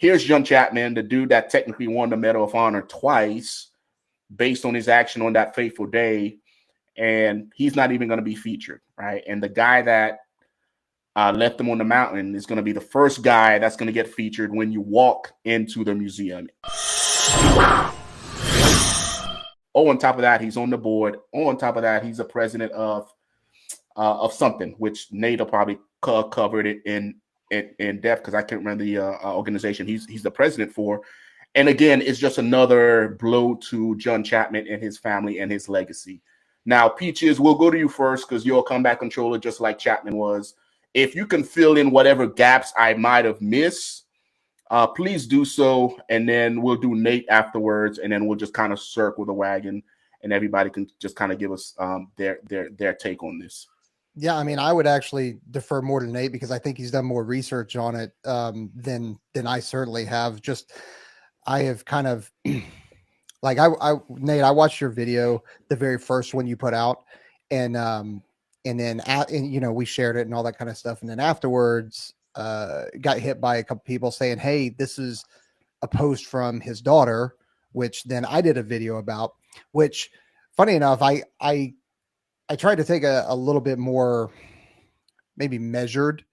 here's John Chapman, the dude that technically won the Medal of Honor twice based on his action on that fateful day, and he's not even going to be featured, right? And the guy that left him on the mountain is going to be the first guy that's going to get featured when you walk into the museum. Oh, on top of that, he's on the board. Oh, on top of that, he's the president of something, which Nate will probably covered it in depth because I can't remember the organization he's the president for. And again, it's just another blow to John Chapman and his family and his legacy. Now, Peaches, we'll go to you first because you're a comeback controller just like Chapman was. If you can fill in whatever gaps I might have missed, please do so. And then we'll do Nate afterwards, and then we'll just kind of circle the wagon, and everybody can just kind of give us their take on this. Yeah, I mean, I would actually defer more to Nate because I think he's done more research on it than I certainly have. I have kind of like Nate, I watched your video, the very first one you put out, and then we shared it and all that kind of stuff, and then afterwards got hit by a couple people saying, "Hey, this is a post from his daughter," which then I did a video about. Which, funny enough, I tried to take a little bit more maybe measured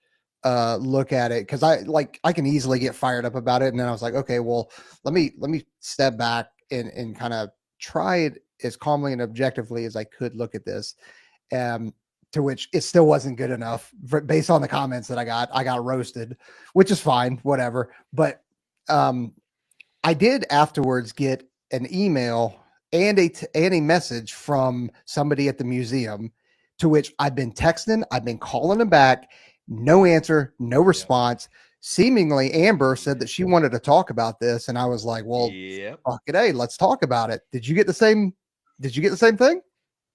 look at it because I can easily get fired up about it. And then I was like, okay, well, let me step back and kind of try it as calmly and objectively as I could look at this. To which it still wasn't good enough based on the comments that I got roasted, which is fine, whatever. But I did afterwards get an email and a message from somebody at the museum, to which I've been texting, I've been calling him back, no answer, no response. Seemingly Amber said that she wanted to talk about this, and I was like, well, fuck it, hey, let's talk about it. Did you get the same thing?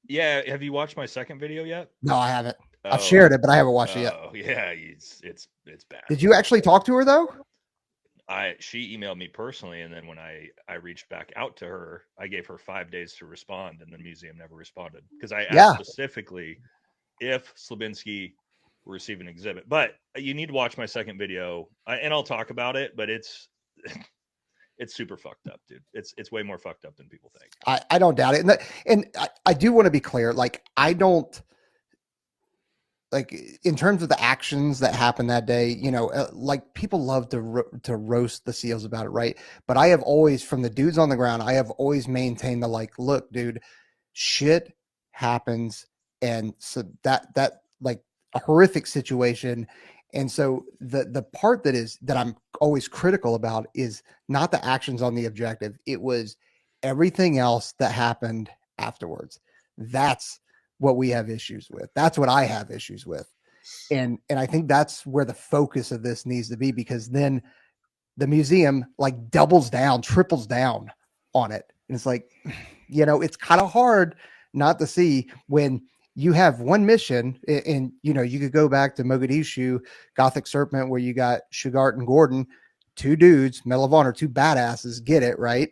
Yeah. Have you watched my second video yet? No, I haven't. I've shared it, but I haven't watched it yet. Oh yeah, it's bad. Did you actually talk to her though? She emailed me personally, and then when I reached back out to her, I gave her 5 days to respond, and the museum never responded because I asked specifically if Slabinski will receive an exhibit. But you need to watch my second video, and I'll talk about it. But it's super fucked up, dude. It's way more fucked up than people think. I don't doubt it, and I do want to be clear. Like, I don't. Like, in terms of the actions that happened that day, like, people love to roast the SEALs about it, right? But I have always, from the dudes on the ground, I have always maintained the, like, look, dude, shit happens, and so that like a horrific situation. And so the part that I'm always critical about is not the actions on the objective. It was everything else that happened afterwards. That's what we have issues with. That's what I have issues with. And I think that's where the focus of this needs to be, because then the museum like doubles down, triples down on it. And it's like, it's kind of hard not to see when you have one mission, and you could go back to Mogadishu, Gothic Serpent, where you got Shugart and Gordon, two dudes, Medal of Honor, two badasses, get it, right?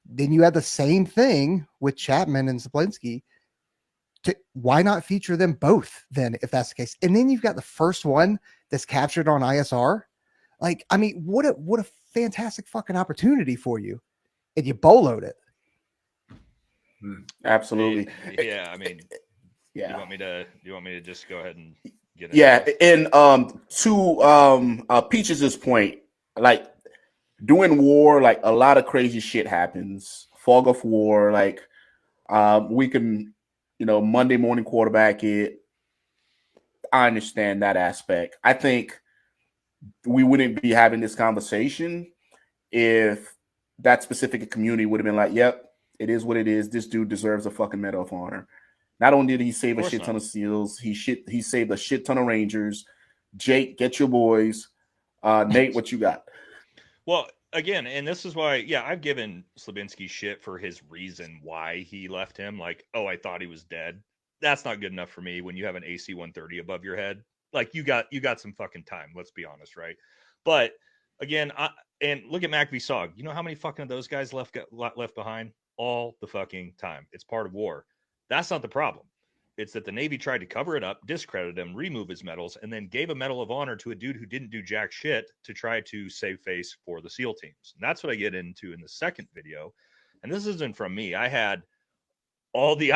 Then you have the same thing with Chapman and Zaplinski. Why not feature them both then, if that's the case? And then you've got the first one that's captured on ISR. Like, I mean, what a fantastic fucking opportunity for you. And you boloed it. Absolutely. Yeah, I mean, yeah. Do you want me to just go ahead and get it? Yeah, and to Peaches' point, like, doing war, like, a lot of crazy shit happens. Fog of war, like, we can, Monday morning quarterback it. I understand that aspect. I think we wouldn't be having this conversation if that specific community would have been like, yep, it is what it is. This dude deserves a fucking Medal of Honor. Not only did he save a shit ton of SEALs, he saved a shit ton of Rangers. Jake, get your boys. Nate, what you got? Well, again, and this is why, I've given Slabinski shit for his reason why he left him. Like, oh, I thought he was dead. That's not good enough for me when you have an AC 130 above your head. Like, you got some fucking time, let's be honest, right? But again, and look at MacV-Sog. You know how many fucking of those guys left behind? All the fucking time. It's part of war. That's not the problem. It's that the Navy tried to cover it up, discredit him, remove his medals, and then gave a Medal of Honor to a dude who didn't do jack shit to try to save face for the SEAL teams. And that's what I get into in the second video. And this isn't from me. I had all the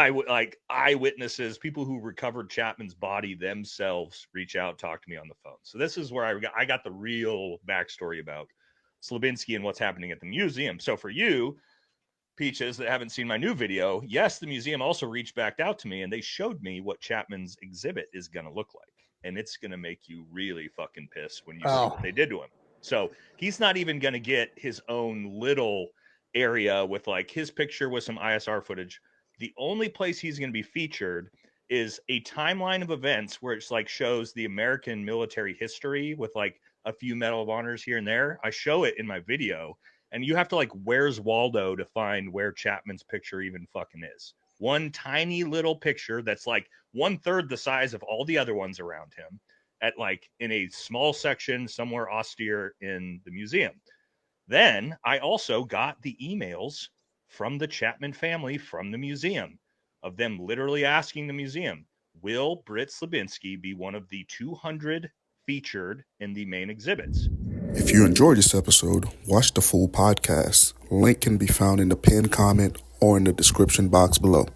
eyewitnesses, people who recovered Chapman's body themselves, reach out, talk to me on the phone. So this is where I got the real backstory about Slabinski and what's happening at the museum. So for you, Peaches, that haven't seen my new video, yes, the museum also reached back out to me and they showed me what Chapman's exhibit is going to look like. And it's going to make you really fucking pissed when you see what they did to him. So he's not even going to get his own little area with like his picture with some ISR footage. The only place he's going to be featured is a timeline of events where it's like shows the American military history with like a few Medal of Honors here and there. I show it in my video. And you have to like, where's Waldo to find where Chapman's picture even fucking is. One tiny little picture that's like 1/3 the size of all the other ones around him at like in a small section somewhere austere in the museum. Then I also got the emails from the Chapman family from the museum of them literally asking the museum, will Britt Slabinski be one of the 200 featured in the main exhibits? If you enjoyed this episode, watch the full podcast. Link can be found in the pinned comment or in the description box below.